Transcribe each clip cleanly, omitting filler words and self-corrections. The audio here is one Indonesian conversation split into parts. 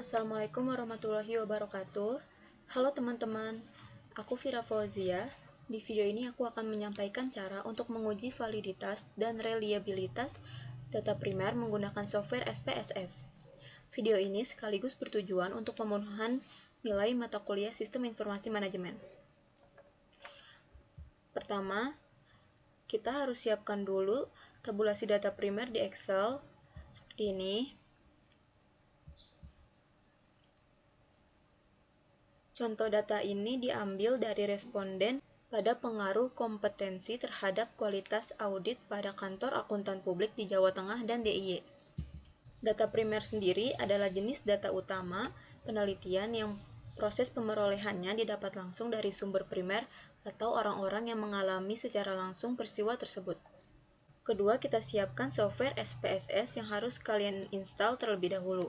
Assalamualaikum warahmatullahi wabarakatuh. Halo teman-teman, aku Vira Fauzia. Di video ini aku akan menyampaikan cara untuk menguji validitas dan reliabilitas data primer menggunakan software SPSS. Video ini sekaligus bertujuan untuk pemenuhan nilai mata kuliah Sistem Informasi Manajemen. Pertama, kita harus siapkan dulu tabulasi data primer di Excel, seperti ini. Contoh data ini diambil dari responden pada pengaruh kompetensi terhadap kualitas audit pada kantor akuntan publik di Jawa Tengah dan DIY. Data primer sendiri adalah jenis data utama penelitian yang proses pemerolehannya didapat langsung dari sumber primer atau orang-orang yang mengalami secara langsung peristiwa tersebut. Kedua, kita siapkan software SPSS yang harus kalian install terlebih dahulu.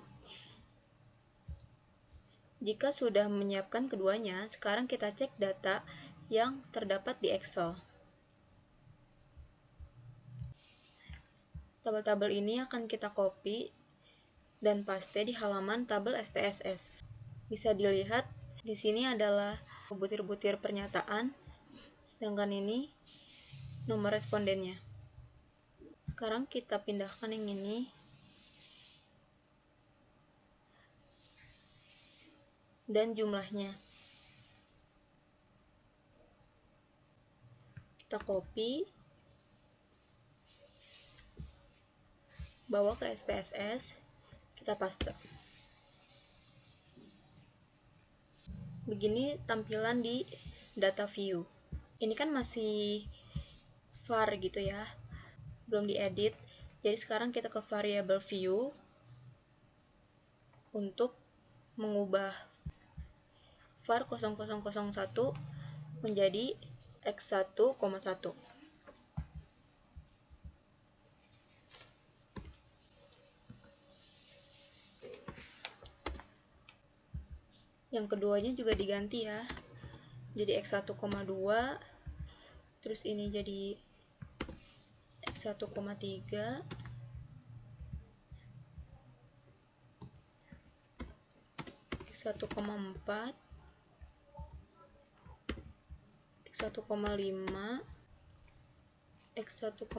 Jika sudah menyiapkan keduanya, sekarang kita cek data yang terdapat di Excel. Tabel-tabel ini akan kita copy dan paste di halaman tabel SPSS. Bisa dilihat, di sini adalah butir-butir pernyataan, sedangkan ini nomor respondennya. Sekarang kita pindahkan yang ini. Dan jumlahnya. Kita copy, bawa ke SPSS, kita paste. Begini tampilan di data view. Ini kan masih var gitu ya, belum diedit. Jadi sekarang kita ke variable view untuk mengubah var 0001 menjadi X1,1. Yang keduanya juga diganti ya, jadi X1,2, terus ini jadi X1,3, X1,4, X1,5, X1,6,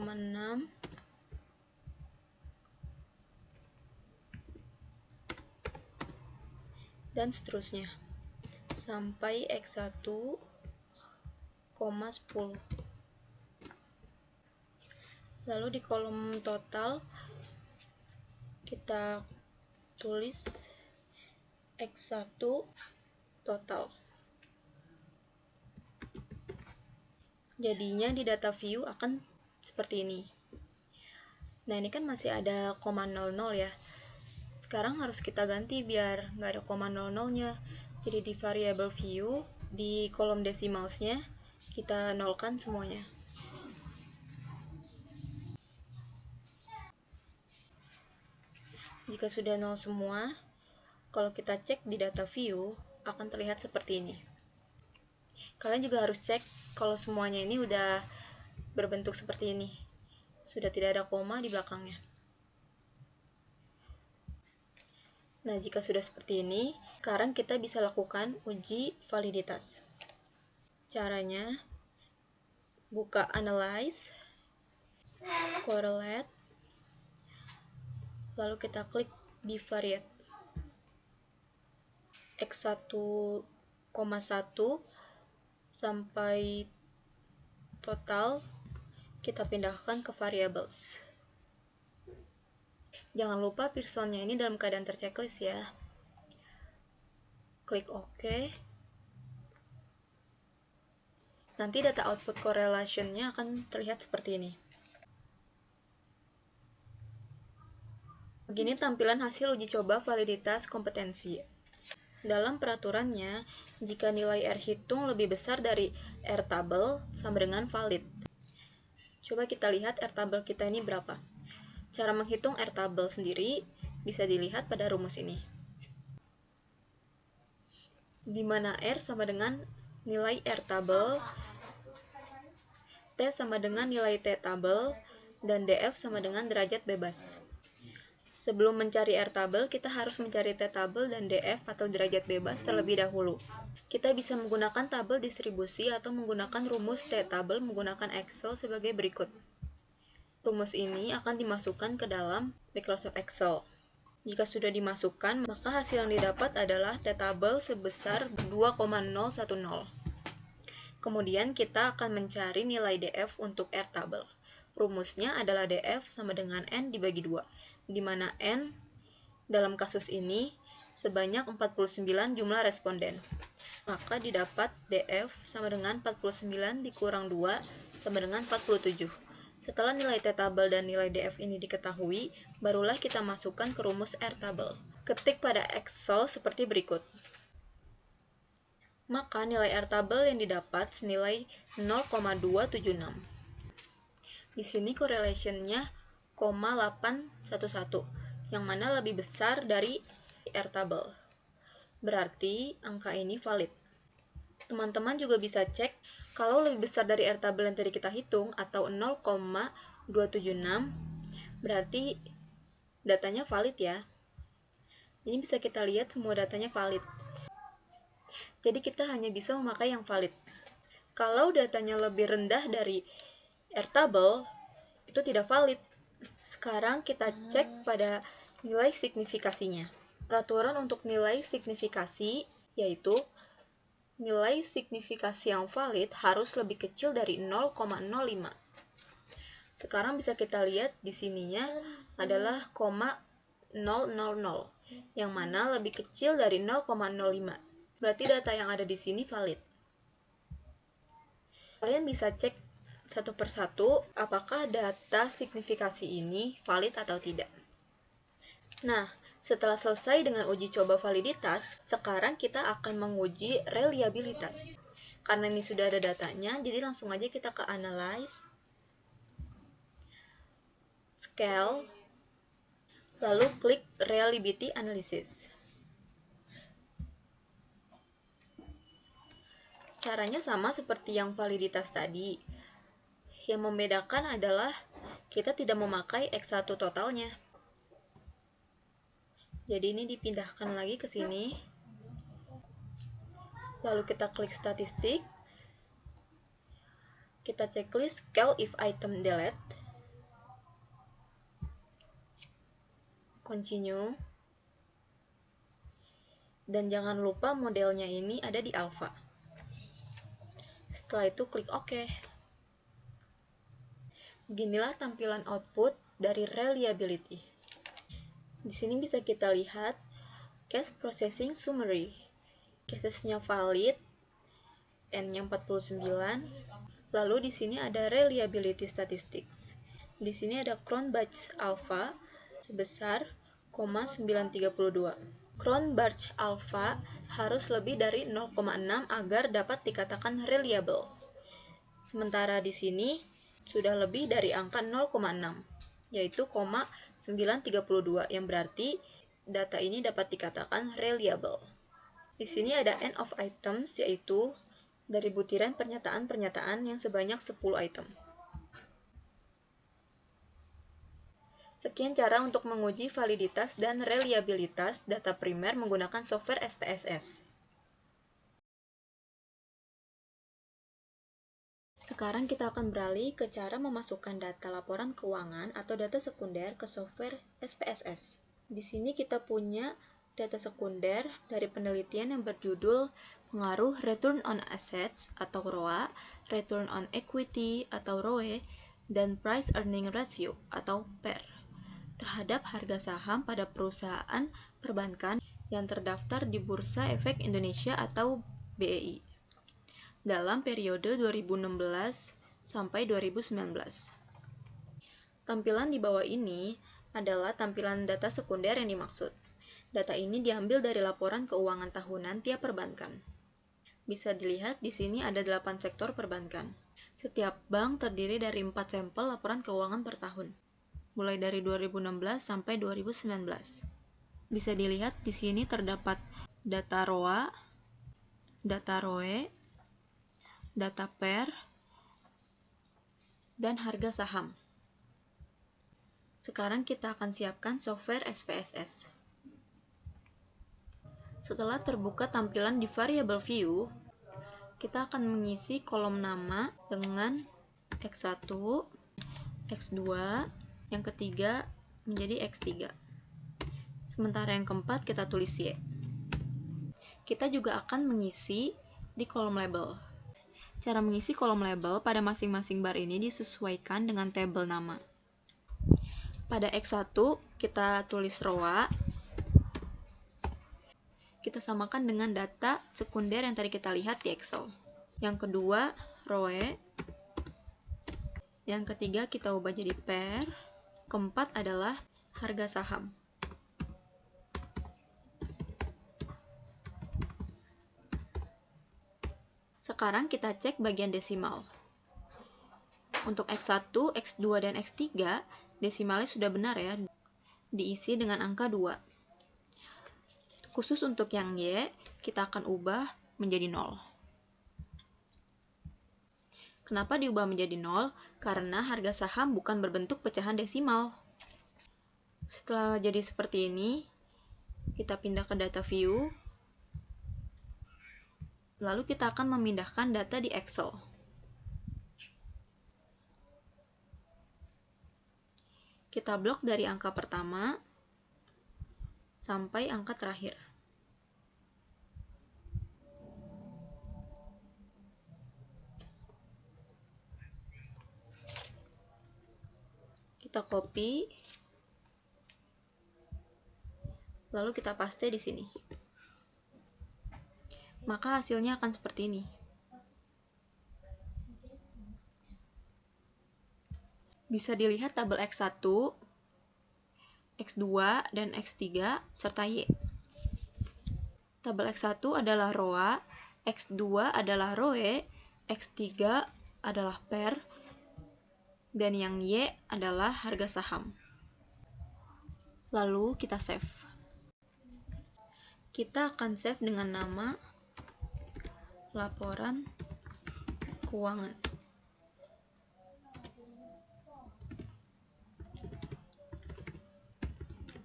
dan seterusnya sampai X1,10. Lalu di kolom total kita tulis X1 total. Jadinya di data view akan seperti ini. Nah, ini kan masih ada 0,00 ya. Sekarang harus kita ganti biar nggak ada 0,00-nya. Jadi di variable view, di kolom decimalsnya, kita nolkan semuanya. Jika sudah nol semua, kalau kita cek di data view, akan terlihat seperti ini. Kalian juga harus cek kalau semuanya ini udah berbentuk seperti ini. Sudah tidak ada koma di belakangnya. Nah, jika sudah seperti ini, sekarang kita bisa lakukan uji validitas. Caranya, buka Analyze, Correlate, lalu kita klik Bivariate. X1,1 sampai total kita pindahkan ke variables. Jangan lupa Pearsonnya ini dalam keadaan terchecklist ya. Klik OK. Nanti data output correlation-nya akan terlihat seperti ini. Begini tampilan hasil uji coba validitas kompetensi. Dalam peraturannya, jika nilai R hitung lebih besar dari R tabel sama dengan valid. Coba kita lihat R tabel kita ini berapa. Cara menghitung R tabel sendiri bisa dilihat pada rumus ini. Di mana R sama dengan nilai R tabel, T sama dengan nilai T tabel, dan DF sama dengan derajat bebas. Sebelum mencari R table, kita harus mencari T table dan DF atau derajat bebas terlebih dahulu. Kita bisa menggunakan tabel distribusi atau menggunakan rumus T table menggunakan Excel sebagai berikut. Rumus ini akan dimasukkan ke dalam Microsoft Excel. Jika sudah dimasukkan, maka hasil yang didapat adalah T table sebesar 2,010. Kemudian kita akan mencari nilai DF untuk R table. Rumusnya adalah DF sama dengan N dibagi 2, di mana N dalam kasus ini sebanyak 49 jumlah responden. Maka didapat DF sama dengan 49 dikurang 2 sama dengan 47. Setelah nilai T table dan nilai DF ini diketahui, barulah kita masukkan ke rumus R table. Ketik pada Excel seperti berikut. Maka nilai R table yang didapat senilai 0,276. Di sini correlation-nya 0,811, yang mana lebih besar dari R table. Berarti angka ini valid. Teman-teman juga bisa cek kalau lebih besar dari R table yang tadi kita hitung atau 0,276, berarti datanya valid ya. Ini bisa kita lihat semua datanya valid. Jadi kita hanya bisa memakai yang valid. Kalau datanya lebih rendah dari R table, itu tidak valid. Sekarang kita cek pada nilai signifikasinya. Peraturan untuk nilai signifikasi yaitu nilai signifikasi yang valid harus lebih kecil dari 0,05. Sekarang bisa kita lihat di sininya adalah 0,000, yang mana lebih kecil dari 0,05. Berarti data yang ada di sini valid. Kalian bisa cek satu persatu apakah data signifikasi ini valid atau tidak. Nah, setelah selesai dengan uji coba validitas, sekarang kita akan menguji reliabilitas. Karena ini sudah ada datanya, jadi langsung aja kita ke Analyze, Scale, lalu klik Reliability Analysis. Caranya sama seperti yang validitas tadi. Yang membedakan adalah kita tidak memakai X1 totalnya. Jadi ini dipindahkan lagi ke sini. Lalu kita klik Statistics. Kita checklist Scale if item delete. Continue. Dan jangan lupa modelnya ini ada di alpha. Setelah itu klik OK. Beginilah tampilan output dari reliability. Di sini bisa kita lihat case processing summary. Casesnya valid, N-nya 49. Lalu di sini ada reliability statistics. Di sini ada Cronbach alpha sebesar 0,932. Cronbach alpha harus lebih dari 0,6 agar dapat dikatakan reliable. Sementara di sini sudah lebih dari angka 0,6, yaitu 0,932, yang berarti data ini dapat dikatakan reliable. Di sini ada end of items, yaitu dari butiran pernyataan-pernyataan yang sebanyak 10 item. Sekian cara untuk menguji validitas dan reliabilitas data primer menggunakan software SPSS. Sekarang kita akan beralih ke cara memasukkan data laporan keuangan atau data sekunder ke software SPSS. Di sini kita punya data sekunder dari penelitian yang berjudul pengaruh Return on Assets atau ROA, Return on Equity atau ROE, dan Price Earning Ratio atau PER terhadap harga saham pada perusahaan perbankan yang terdaftar di Bursa Efek Indonesia atau BEI dalam periode 2016 sampai 2019. Tampilan di bawah ini adalah tampilan data sekunder yang dimaksud. Data ini diambil dari laporan keuangan tahunan tiap perbankan. Bisa dilihat di sini ada 8 sektor perbankan. Setiap bank terdiri dari 4 sampel laporan keuangan per tahun, mulai dari 2016 sampai 2019. Bisa dilihat di sini terdapat data ROA, data ROE, data PER, dan harga saham. Sekarang kita akan siapkan software SPSS. Setelah terbuka tampilan di variable view, kita akan mengisi kolom nama dengan X1, X2, yang ketiga menjadi X3. Sementara yang keempat kita tulis Y. Kita juga akan mengisi di kolom label. Cara mengisi kolom label pada masing-masing bar ini disesuaikan dengan tabel nama. Pada X1 kita tulis row, kita samakan dengan data sekunder yang tadi kita lihat di Excel. Yang kedua, row. Yang ketiga, kita ubah jadi pair. Keempat adalah harga saham. Sekarang kita cek bagian desimal. Untuk X1, X2, dan X3, desimalnya sudah benar ya, diisi dengan angka 2. Khusus untuk yang Y, kita akan ubah menjadi 0. Kenapa diubah menjadi 0? Karena harga saham bukan berbentuk pecahan desimal. Setelah jadi seperti ini, kita pindah ke data view, lalu kita akan memindahkan data di Excel. Kita blok dari angka pertama sampai angka terakhir. Kita copy, lalu kita paste di sini. Maka hasilnya akan seperti ini. Bisa dilihat tabel X1, X2, dan X3, serta Y. Tabel X1 adalah row, X2 adalah row, X3 adalah pair, dan yang Y adalah harga saham. Lalu kita save. Kita akan save dengan nama laporan keuangan.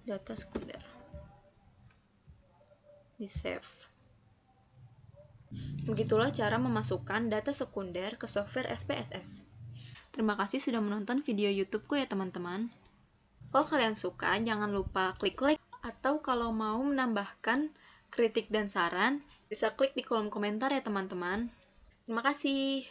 Data sekunder. Di save. Begitulah cara memasukkan data sekunder ke software SPSS. Terima kasih sudah menonton video YouTubeku ya teman-teman. Kalau kalian suka, jangan lupa klik like, atau kalau mau menambahkan kritik dan saran, bisa klik di kolom komentar ya teman-teman. Terima kasih.